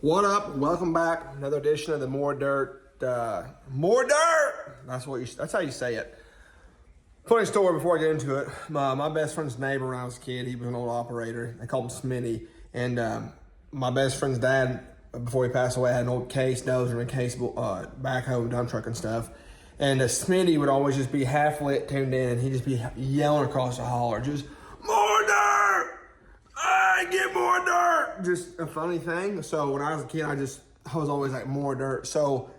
What up? Welcome back. Another edition of the More Dirt. More Dirt. That's how you say it. Funny story before I get into it. My best friend's neighbor when I was a kid, he was an old operator. They called him Smitty. And my best friend's dad, before he passed away, had an old case dozer and a case backhoe, dump truck and stuff. And Smitty would always just be half lit, tuned in, and he'd just be yelling across the holler, just more dirt. Get more dirt. Just a funny thing. So when I was a kid, I was always like, more dirt. So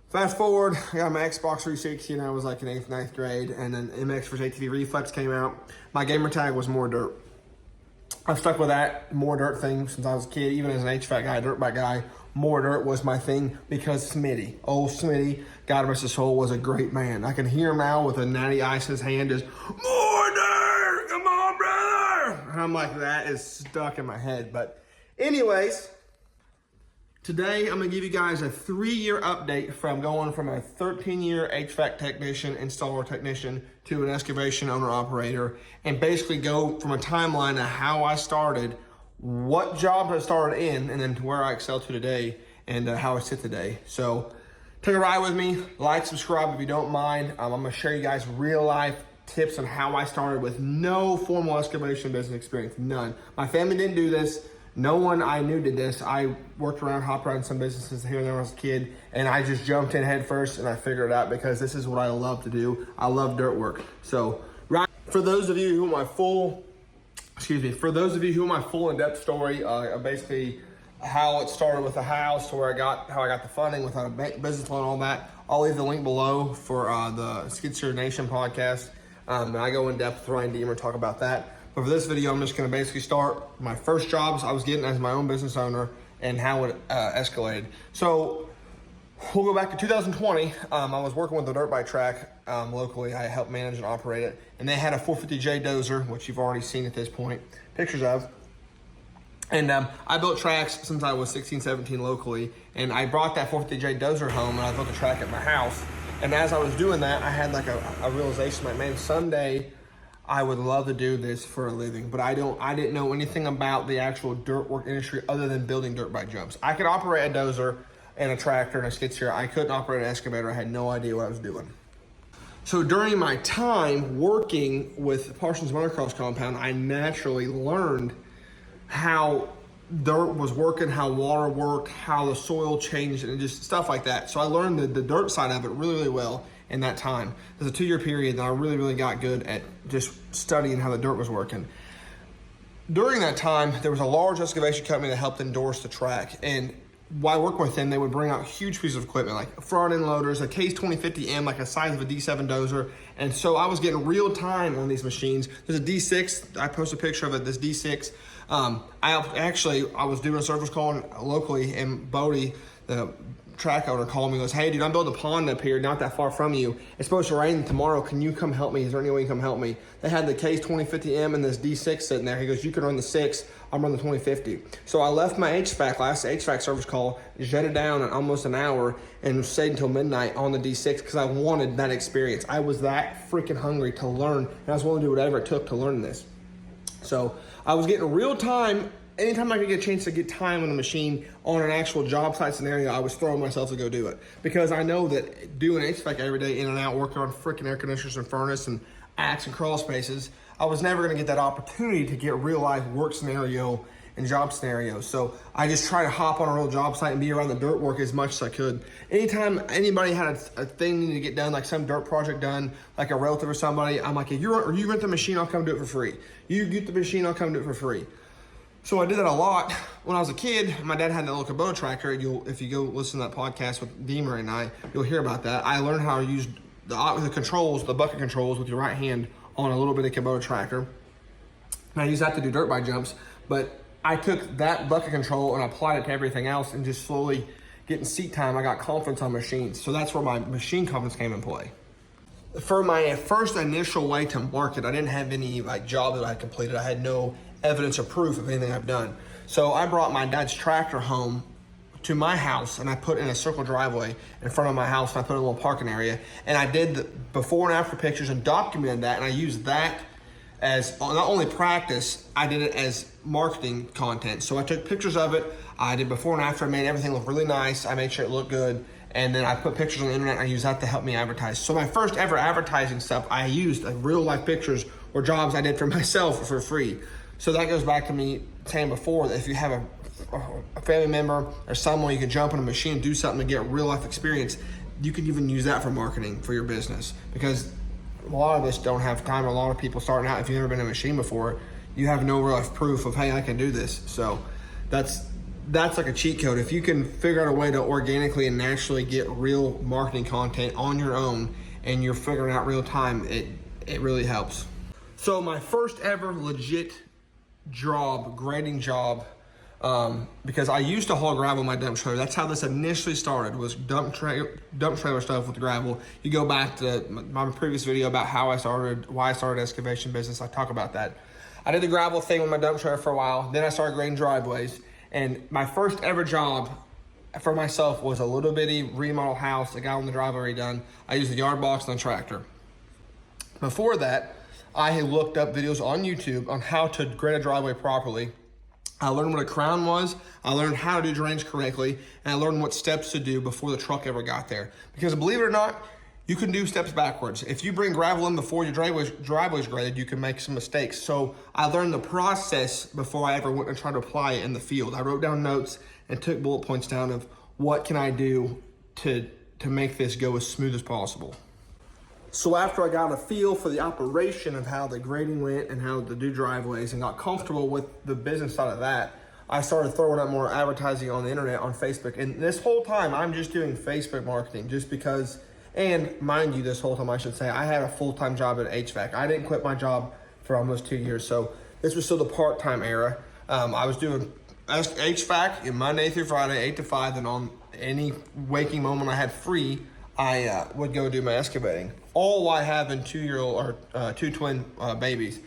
fast forward, I got my Xbox 360 and I was like in 8th, 9th grade, and then MX vs. ATV Hvac came out. My gamer tag was more dirt. I've stuck with that more dirt thing since I was a kid. Even as an HVAC guy, dirt bike guy, more dirt was my thing because Smitty, old Smitty, God rest his soul, was a great man. I can hear him now with a natty ice in his hand, just more dirt, come on, brother. And I'm like, that is stuck in my head. But anyways, today I'm gonna give you guys a 3-year update from going from a 13-year HVAC technician, installer technician, to an excavation owner operator, and basically go from a timeline of how I started, what jobs I started in, and then to where I excel to today, and how I sit today. So take a ride with me, like, subscribe if you don't mind. I'm gonna share you guys real life tips on how I started with no formal excavation business experience, none. My family didn't do this. No one I knew did this. I worked around, hopped around some businesses here and there when I was a kid, and I just jumped in head first and I figured it out because this is what I love to do. I love dirt work. So, right, for those of you who want my full in-depth story, basically how it started with the house, to where how I got the funding without a business loan, all that, I'll leave the link below for the Skid Steer Nation podcast. And I go in depth with Ryan Deemer, talk about that. But for this video, I'm just gonna basically start my first jobs I was getting as my own business owner and how it escalated. So we'll go back to 2020. I was working with the dirt bike track locally. I helped manage and operate it. And they had a 450J dozer, which you've already seen at this point, pictures of. And I built tracks since I was 16, 17 locally. And I brought that 450J dozer home and I built a track at my house. And as I was doing that, I had like a realization, like, man, someday I would love to do this for a living, but I didn't know anything about the actual dirt work industry other than building dirt bike jumps. I could operate a dozer and a tractor and a skid steer. I couldn't operate an excavator. I had no idea what I was doing. So during my time working with Parsons Motocross Compound, I naturally learned how dirt was working, how water worked, how the soil changed, and just stuff like that. So I learned the dirt side of it really, really well in that time. It was a 2-year period that I really, really got good at just studying how the dirt was working. During that time, there was a large excavation company that helped endorse the track. And while working with them, they would bring out huge pieces of equipment, like front end loaders, a Case 2050M, like a size of a D7 dozer. And so I was getting real time on these machines. There's a D6, I posted a picture of it, this D6. I was doing a service call locally, and Bodie, the track owner, called me and goes, hey dude, I'm building a pond up here not that far from you. It's supposed to rain tomorrow. Can you come help me? Is there any way you can come help me? They had the Case 2050M and this D6 sitting there. He goes, you can run the 6, I'll run the 2050. So I left my last HVAC service call, jetted down in almost an hour, and stayed until midnight on the D6 because I wanted that experience. I was that freaking hungry to learn, and I was willing to do whatever it took to learn this. So I was getting real time. Anytime I could get a chance to get time on the machine on an actual job site scenario, I was throwing myself to go do it. Because I know that doing HVAC every day, in and out, working on freaking air conditioners and furnace and axe and crawl spaces, I was never gonna get that opportunity to get real life work scenario and job scenarios. So I just try to hop on a real job site and be around the dirt work as much as I could. Anytime anybody had a thing needed to get done, like some dirt project done, like a relative or somebody, I'm like, if you rent the machine, I'll come do it for free. You get the machine, I'll come do it for free. So I did that a lot. When I was a kid, my dad had that little Kubota tractor. If you go listen to that podcast with Deemer and I, you'll hear about that. I learned how to use the controls, the bucket controls with your right hand on a little bit of Kubota tractor. And I used that to do dirt bike jumps, but I took that bucket control and applied it to everything else, and just slowly getting seat time, I got confidence on machines. So that's where my machine confidence came in play. For my first initial way to market, I didn't have any job that I had completed. I had no evidence or proof of anything I've done. So I brought my dad's tractor home to my house, and I put in a circle driveway in front of my house, and I put in a little parking area. And I did the before and after pictures and documented that, and I used that as not only practice, I did it as marketing content. So I took pictures of it. I did before and after. I made everything look really nice. I made sure it looked good. And then I put pictures on the internet, and I used that to help me advertise. So my first ever advertising stuff, I used like real life pictures or jobs I did for myself for free. So that goes back to me saying before that if you have a family member or someone you can jump on a machine and do something to get real life experience, you can even use that for marketing for your business, because a lot of us don't have time. A lot of people starting out, if you've never been in a machine before, you have no real life proof of, hey, I can do this. So that's like a cheat code. If you can figure out a way to organically and naturally get real marketing content on your own and you're figuring out real time, it really helps. So my first ever legit job, grading job, because I used to haul gravel in my dump trailer. That's how this initially started, was dump trailer stuff with gravel. You go back to my previous video about why I started excavation business. I talk about that. I did the gravel thing with my dump trailer for a while. Then I started grading driveways. And my first ever job for myself was a little bitty remodel house. I got on the driveway redone. I used a yard box and a tractor. Before that, I had looked up videos on YouTube on how to grade a driveway properly. I learned what a crown was. I learned how to do drains correctly. And I learned what steps to do before the truck ever got there. Because believe it or not, you can do steps backwards. If you bring gravel in before your driveway's graded, you can make some mistakes. So I learned the process before I ever went and tried to apply it in the field. I wrote down notes and took bullet points down of what can I do to make this go as smooth as possible. So after I got a feel for the operation of how the grading went and how to do driveways and got comfortable with the business side of that, I started throwing up more advertising on the internet, on Facebook. And this whole time, I'm just doing Facebook marketing just because. And mind you, this whole time I should say, I had a full-time job at Hvac. I didn't quit my job for almost 2 years. So this was still the part-time era. I was doing HVAC Monday through Friday, 8 to 5. And on any waking moment I had free, I would go do my excavating. All while having two twin babies.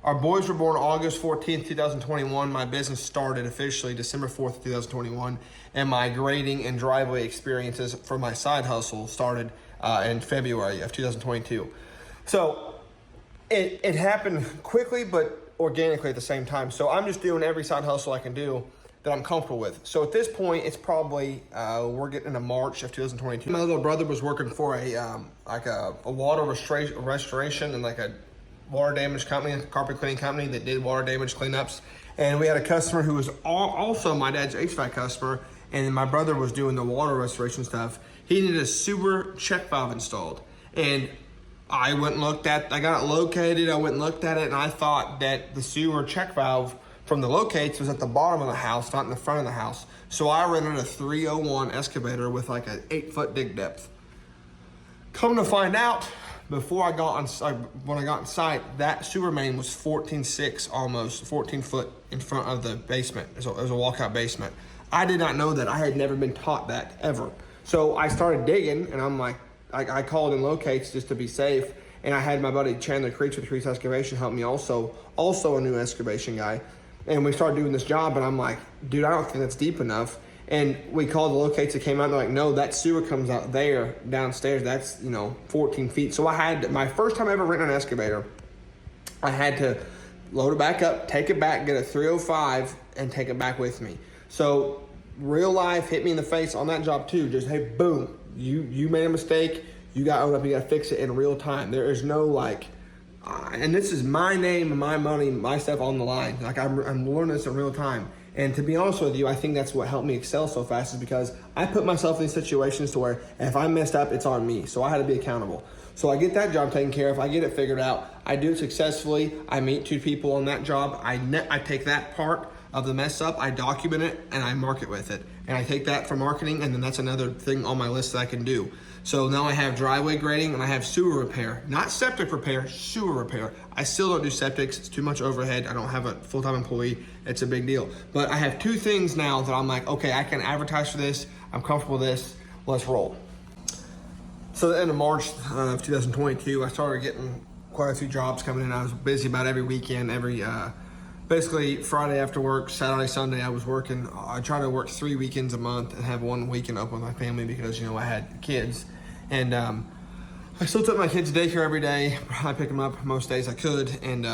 Our boys were born August 14th, 2021. My business started officially December 4th, 2021. And my grading and driveway experiences for my side hustle started in February of 2022. So it happened quickly, but organically at the same time. So I'm just doing every side hustle I can do that I'm comfortable with. So at this point, it's probably, we're getting into March of 2022. My little brother was working for a water restoration and like a water damage company, carpet cleaning company that did water damage cleanups. And we had a customer who was also my dad's HVAC customer, and my brother was doing the water restoration stuff. He needed a sewer check valve installed. And I got it located, I went and looked at it, and I thought that the sewer check valve from the locates was at the bottom of the house, not in the front of the house. So I rented a 301 excavator with like an 8-foot dig depth. Come to find out, when I got on site, that sewer main was 14.6, almost 14 foot in front of the basement. It was a walkout basement. I did not know that. I had never been taught that ever. So I started digging, and I'm like, I called in locates just to be safe. And I had my buddy Chandler Creech with Creech Excavation help me also a new excavation guy. And we started doing this job, and I'm like, dude, I don't think that's deep enough. And we called the locates that came out, and they're like, no, that sewer comes out there downstairs. That's, 14 feet. So my first time ever renting an excavator, I had to load it back up, take it back, get a 305, and take it back with me. So real life hit me in the face on that job too. Just, hey, boom, you made a mistake. You got owned up, you got to fix it in real time. There is no and this is my name and my money, my stuff on the line. Like I'm learning this in real time. And to be honest with you, I think that's what helped me excel so fast, is because I put myself in these situations to where if I messed up, it's on me. So I had to be accountable. So I get that job taken care of. I get it figured out. I do it successfully. I meet 2 people on that job. I take that part of the mess up, I document it, and I market with it. And I take that for marketing, and then that's another thing on my list that I can do. So now I have driveway grading and I have sewer repair. Not septic repair, sewer repair. I still don't do septics. It's too much overhead. I don't have a full-time employee. It's a big deal. But I have 2 things now that I'm like, okay, I can advertise for this. I'm comfortable with this. Let's roll. So the end of March of 2022, I started getting quite a few jobs coming in. I was busy about every weekend, basically Friday after work, Saturday, Sunday, I was working. I try to work 3 weekends a month and have 1 weekend up with my family because, I had kids. And I still took my kids to daycare every day. I pick them up most days I could. And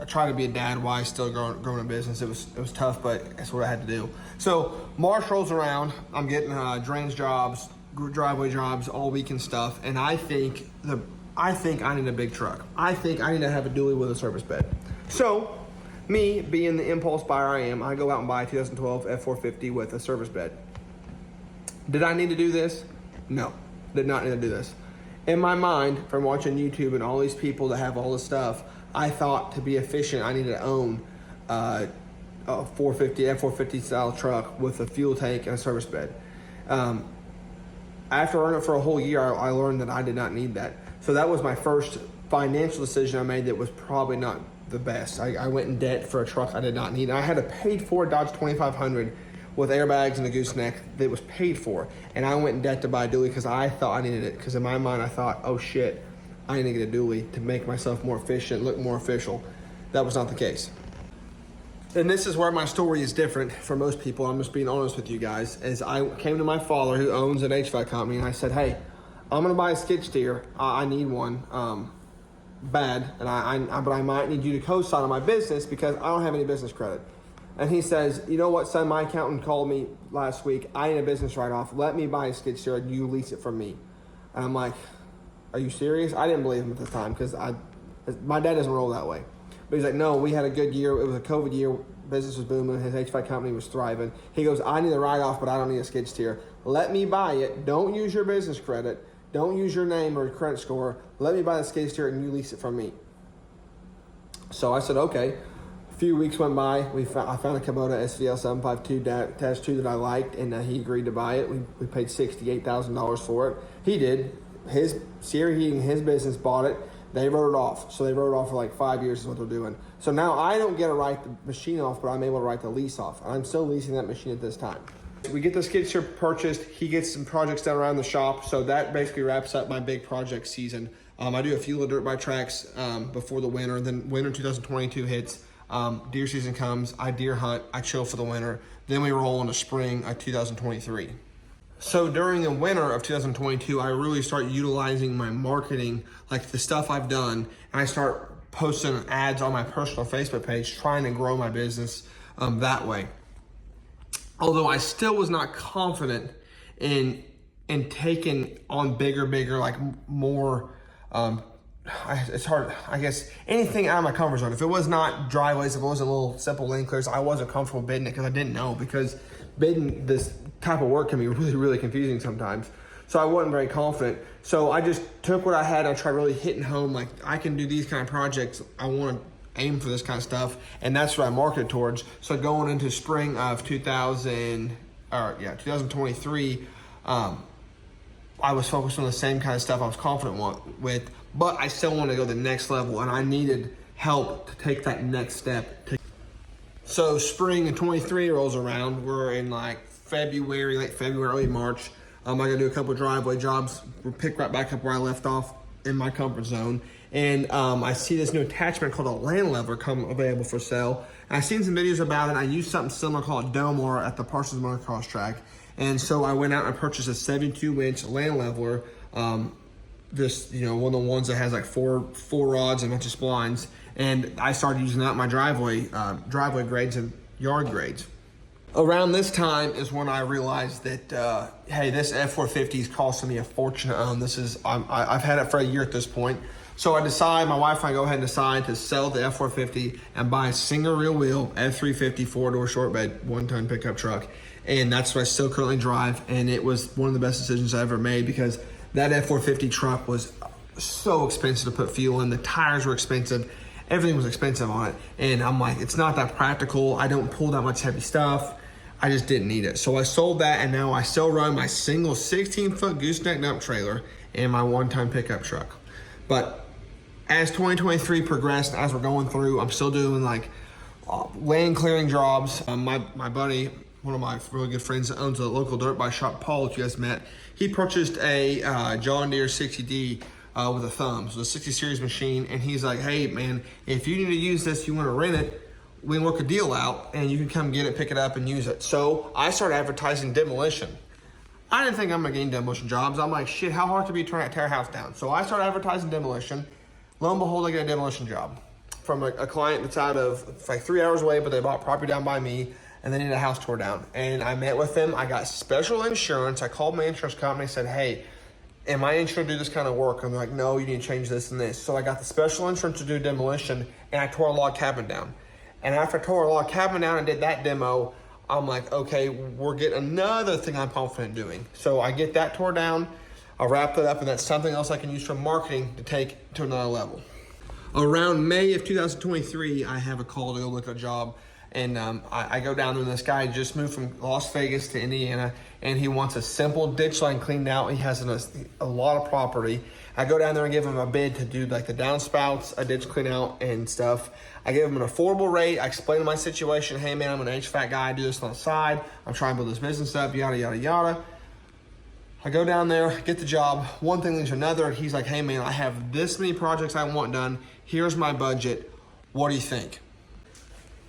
trying to be a dad while I still growing a business. It was tough, but that's what I had to do. So March rolls around. I'm getting drains jobs, driveway jobs, all weekend stuff, and I think I need a big truck. I think I need to have a dually with a service bed. So me being the impulse buyer I am, I go out and buy a 2012 F450 with a service bed. Did I need to do this? No, did not need to do this. In my mind, from watching YouTube and all these people that have all this stuff, I thought to be efficient, I needed to own a F450 style truck with a fuel tank and a service bed. After running it for a whole year, I learned that I did not need that. So that was my first financial decision I made that was probably not the best. I went in debt for a truck I did not need. I had a paid for Dodge 2500 with airbags and a gooseneck that was paid for. And I went in debt to buy a dually because I thought I needed it. Because in my mind, I thought, oh shit, I need to get a dually to make myself more efficient, look more official. That was not the case. And this is where my story is different from most people. I'm just being honest with you guys. As I came to my father, who owns an HVAC company, and I said, hey, I'm gonna buy a skid steer. I need one bad, and but I might need you to co-sign on my business because I don't have any business credit. And he says, you know what, son, my accountant called me last week. I need a business write-off. Let me buy a skid steer and you lease it from me. And I'm like, are you serious? I didn't believe him at the time because my dad doesn't roll that way. But he's like, no, we had a good year. It was a COVID year. Business was booming. His HVAC company was thriving. He goes, I need a write-off, but I don't need a skid steer. Let me buy it. Don't use your business credit. Don't use your name or credit score. Let me buy the skid steer and you lease it from me. So I said, okay. A few weeks went by. I found a Kubota SVL 752-2 that I liked, and he agreed to buy it. We paid $68,000 for it. He did. His Sierra Heating, his business, bought it. They wrote it off. So they wrote it off for like 5 years is what they're doing. So now I don't get to write the machine off, but I'm able to write the lease off. I'm still leasing that machine at this time. We get the skid steer purchased. He gets some projects done around the shop. So that basically wraps up my big project season. I do a few little dirt bike tracks before the winter. Then winter 2022 hits. Deer season comes. I deer hunt. I chill for the winter. Then we roll into spring of 2023. So during the winter of 2022, I really start utilizing my marketing, like the stuff I've done, and I start posting ads on my personal Facebook page, trying to grow my business that way. Although I still was not confident in taking on bigger, like more, it's hard, I guess, anything out of my comfort zone. If it was not driveways, if it wasn't little simple lane clears, I wasn't comfortable bidding it because I didn't know, because bidding this type of work can be really, really confusing sometimes. So I wasn't very confident. So I just took what I had and I tried really hitting home, like I can do these kind of projects. I want to aim for this kind of stuff, and that's what I marketed towards. So going into spring of 2023, I was focused on the same kind of stuff I was confident with, but I still wanted to go to the next level, and I needed help to take that next step. So spring of 23 rolls around. We're in like February, late February, early March. I gotta do a couple of driveway jobs. We'll pick right back up where I left off in my comfort zone. And I see this new attachment called a land leveler come available for sale. And I've seen some videos about it. I used something similar called Delmar at the Parsons Motocross track. And so I went out and purchased a 72-inch land leveler. This, one of the ones that has like four rods and a bunch of splines. And I started using that in my driveway grades and yard grades. Around this time is when I realized that, hey, this F450 is costing me a fortune to own. I've had it for a year at this point. So my wife and I go ahead and decide to sell the F450 and buy a single rear wheel F350 4-door short bed 1-ton pickup truck. And that's what I still currently drive. And it was one of the best decisions I ever made, because that F450 truck was so expensive to put fuel in. The tires were expensive. Everything was expensive on it. And I'm like, it's not that practical. I don't pull that much heavy stuff. I just didn't need it. So I sold that, and now I still run my single 16-foot gooseneck dump trailer and my 1-ton pickup truck. But as 2023 progressed, as we're going through, I'm still doing like land clearing jobs. My buddy, one of my really good friends that owns a local dirt bike shop, Paul, that you guys met, he purchased a John Deere 60D with a thumb, so a 60 series machine. And he's like, hey man, if you need to use this, you want to rent it, we can work a deal out and you can come get it, pick it up and use it. So I started advertising demolition. I didn't think I'm gonna gain demolition jobs. I'm like, shit, how hard to be trying to tear a house down? So I started advertising demolition. Lo and behold, I get a demolition job. from a client that's out of, it's like 3 hours away, but they bought property down by me and they need a house tore down. And I met with them. I got special insurance. I called my insurance company, said, hey, am I insured to do this kind of work? And they're like, no, you need to change this and this. So I got the special insurance to do demolition, and I tore a log cabin down. And after I tore a log cabin down and did that demo, I'm like, okay, we're getting another thing I'm confident doing. So I get that tore down, I wrap it up, and that's something else I can use for marketing to take to another level. Around May of 2023, I have a call to go look at a job. And I go down there, and this guy just moved from Las Vegas to Indiana, and he wants a simple ditch line cleaned out. He has a lot of property. I go down there and give him a bid to do like the downspouts, a ditch clean out and stuff. I give him an affordable rate. I explain my situation. Hey man, I'm an HVAC guy. I do this on the side. I'm trying to build this business up, yada, yada, yada. I go down there, get the job. One thing leads to another. He's like, hey man, I have this many projects I want done. Here's my budget. What do you think?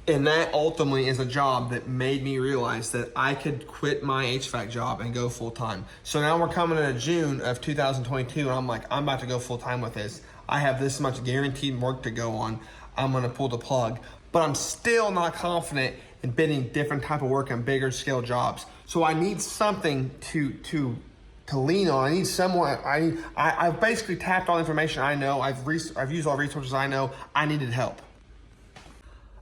And that ultimately is a job that made me realize that I could quit my HVAC job and go full time. So now we're coming into June of 2022, and I'm like, I'm about to go full time with this. I have this much guaranteed work to go on. I'm gonna pull the plug. But I'm still not confident in bidding different type of work and bigger scale jobs. So I need something to lean on. I need someone. I've basically tapped all the information I know. I've used all the resources I know. I needed help.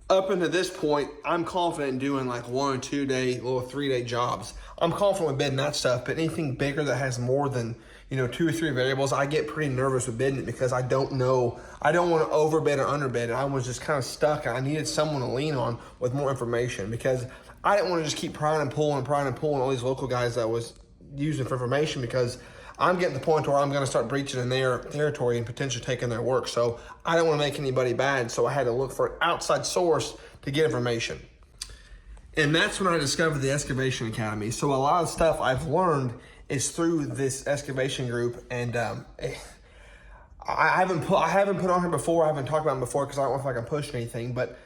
Up until this point, I'm confident in doing like 1 or 2 day, little 3 day jobs. I'm confident with bidding that stuff, but anything bigger that has more than 2 or 3 variables, I get pretty nervous with bidding it because I don't know. I don't want to overbid or underbid. And I was just kind of stuck, and I needed someone to lean on with more information because I didn't want to just keep prying and pulling all these local guys that I was using for information, because I'm getting to the point where I'm going to start breaching in their territory and potentially taking their work. So I don't want to make anybody bad. So I had to look for an outside source to get information. And that's when I discovered the Excavation Academy. So a lot of stuff I've learned is through this excavation group. And I haven't put on here before. I haven't talked about it before because I don't know if I can push anything. But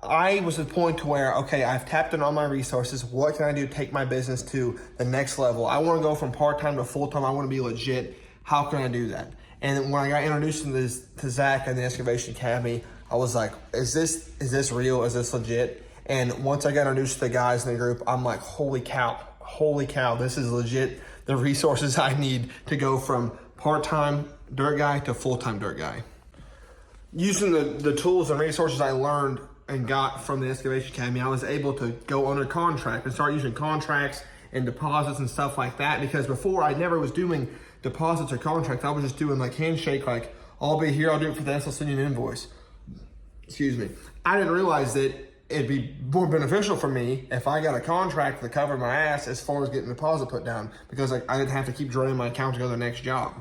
I was at the point to where, okay, I've tapped in all my resources. What can I do to take my business to the next level? I want to go from part-time to full-time. I want to be legit. How can I do that? And when I got introduced to Hvac and the Excavation Academy, I was like, is this real? Is this legit? And once I got introduced to the guys in the group, I'm like, holy cow, this is legit. The resources I need to go from part-time dirt guy to full-time dirt guy. Using the tools and resources I learned and got from the Excavation Academy, I was able to go under contract and start using contracts and deposits and stuff like that, because before I never was doing deposits or contracts. I was just doing like handshake, like I'll be here, I'll do it for this, I'll send you an invoice. Excuse me. I didn't realize that it'd be more beneficial for me if I got a contract to cover my ass as far as getting a deposit put down, because I didn't have to keep draining my account to go to the next job.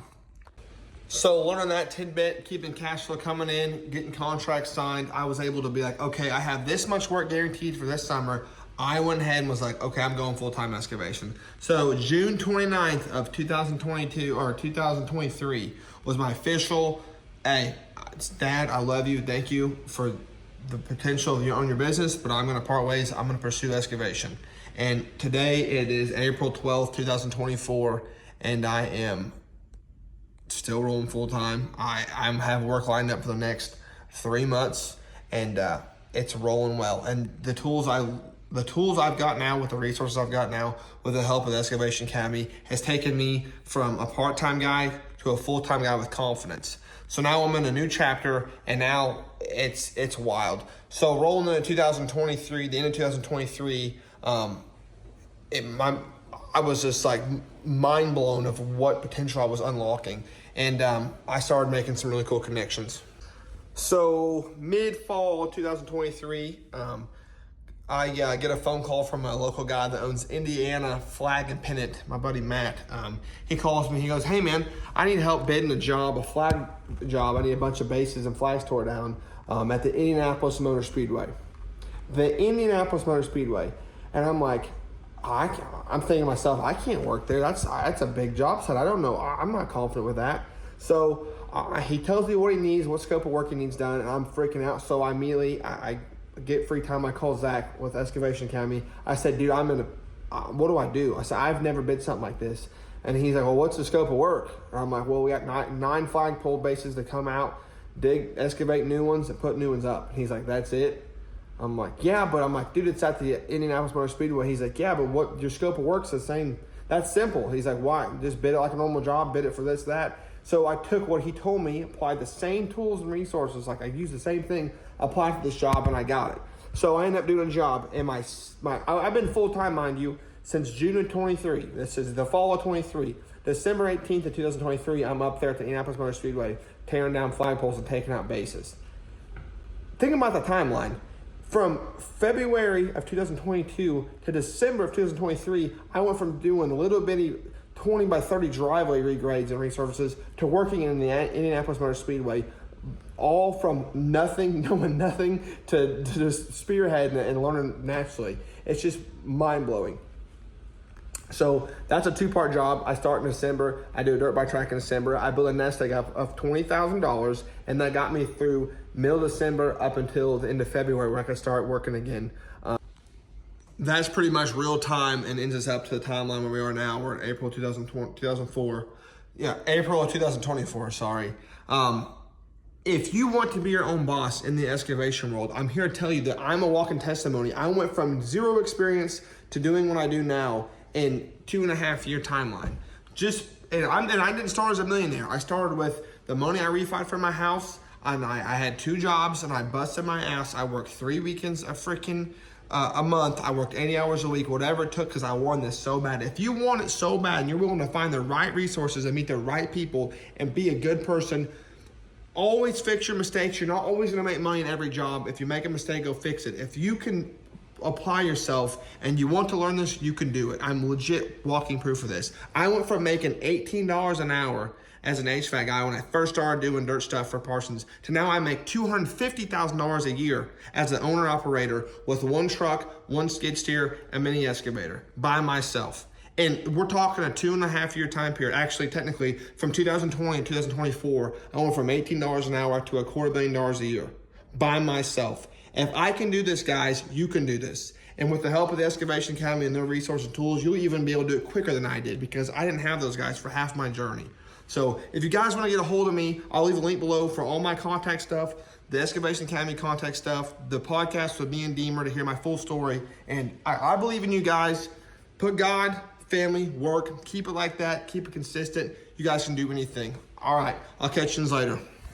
So learning that tidbit, keeping cash flow coming in, getting contracts signed, I was able to be like, okay, I have this much work guaranteed for this summer. I went ahead and was like, okay, I'm going full-time excavation. So June 29th of 2022 or 2023 was my official, hey, Dad, I love you. Thank you for the potential of your business, but I'm going to part ways. I'm going to pursue excavation. And today it is April 12th, 2024, and I am still rolling full-time. I have work lined up for the next 3 months, and it's rolling well. And the tools I've got now, with the resources I've got now, with the help of the Excavation Academy, has taken me from a part-time guy to a full-time guy with confidence. So now I'm in a new chapter, and now it's wild. So rolling into 2023, the end of 2023, I was just like mind blown of what potential I was unlocking. And I started making some really cool connections. So mid-fall 2023, I get a phone call from a local guy that owns Indiana Flag and Pennant, my buddy Matt. He calls me, he goes, hey man, I need help bidding a flag job. I need a bunch of bases and flags tore down at the Indianapolis Motor Speedway. The Indianapolis Motor Speedway. And I'm like, I'm thinking to myself, I can't work there. That's a big job site. I don't know. I'm not confident with that. So he tells me what he needs, what scope of work he needs done, and I'm freaking out. So I immediately, I get free time. I call Hvac with Excavation Academy. I said, dude, what do I do? I said, I've never bid something like this. And he's like, well, what's the scope of work? And I'm like, well, we got nine flagpole bases to come out dig, excavate new ones, and put new ones up. And he's like, that's it? I'm like, yeah, but I'm like, dude, it's at the Indianapolis Motor Speedway. He's like, yeah, but what your scope of work's the same. That's simple. He's like, why? Just bid it like a normal job, bid it for this, that. So I took what he told me, applied the same tools and resources, like I used the same thing, applied for this job, and I got it. So I ended up doing a job, and I've been full-time, mind you, since June of 23. This is the fall of 23. December 18th of 2023, I'm up there at the Indianapolis Motor Speedway, tearing down flagpoles and taking out bases. Think about the timeline. From February of 2022 to December of 2023, I went from doing little bitty 20 by 30 driveway regrades and resurfaces to working in the Indianapolis Motor Speedway, all from nothing, knowing nothing, to just spearhead and learning naturally. It's just mind-blowing. So that's a 2-part job. I start in December. I do a dirt bike track in December. I build a nest egg of $20,000, and that got me through middle of December up until the end of February where I could start working again. That's pretty much real time and ends us up to the timeline where we are now. We're in April 2004. Yeah, April of 2024, sorry. If you want to be your own boss in the excavation world, I'm here to tell you that I'm a walking testimony. I went from 0 experience to doing what I do now in 2.5-year timeline. And I didn't start as a millionaire. I started with the money I refied for my house, and I had 2 jobs, and I busted my ass. I worked 3 weekends a month. I worked 80 hours a week, whatever it took, because I wanted this so bad. If you want it so bad and you're willing to find the right resources and meet the right people and be a good person, always fix your mistakes. You're not always gonna make money in every job. If you make a mistake, go fix it. If you can apply yourself and you want to learn this, you can do it. I'm legit walking proof of this. I went from making $18 an hour as an HVAC guy when I first started doing dirt stuff for Parsons to now I make $250,000 a year as an owner operator with 1 truck, 1 skid steer, a mini excavator by myself. And we're talking a 2.5-year time period. Actually, technically, from 2020 to 2024, I went from $18 an hour to $250 million a year by myself. If I can do this, guys, you can do this. And with the help of the Excavation Academy and their resources and tools, you'll even be able to do it quicker than I did because I didn't have those guys for half my journey. So if you guys want to get a hold of me, I'll leave a link below for all my contact stuff, the Excavation Academy contact stuff, the podcast with me and Deemer to hear my full story. And I believe in you guys. Put God, family, work, keep it like that, keep it consistent. You guys can do anything. All right, I'll catch you later.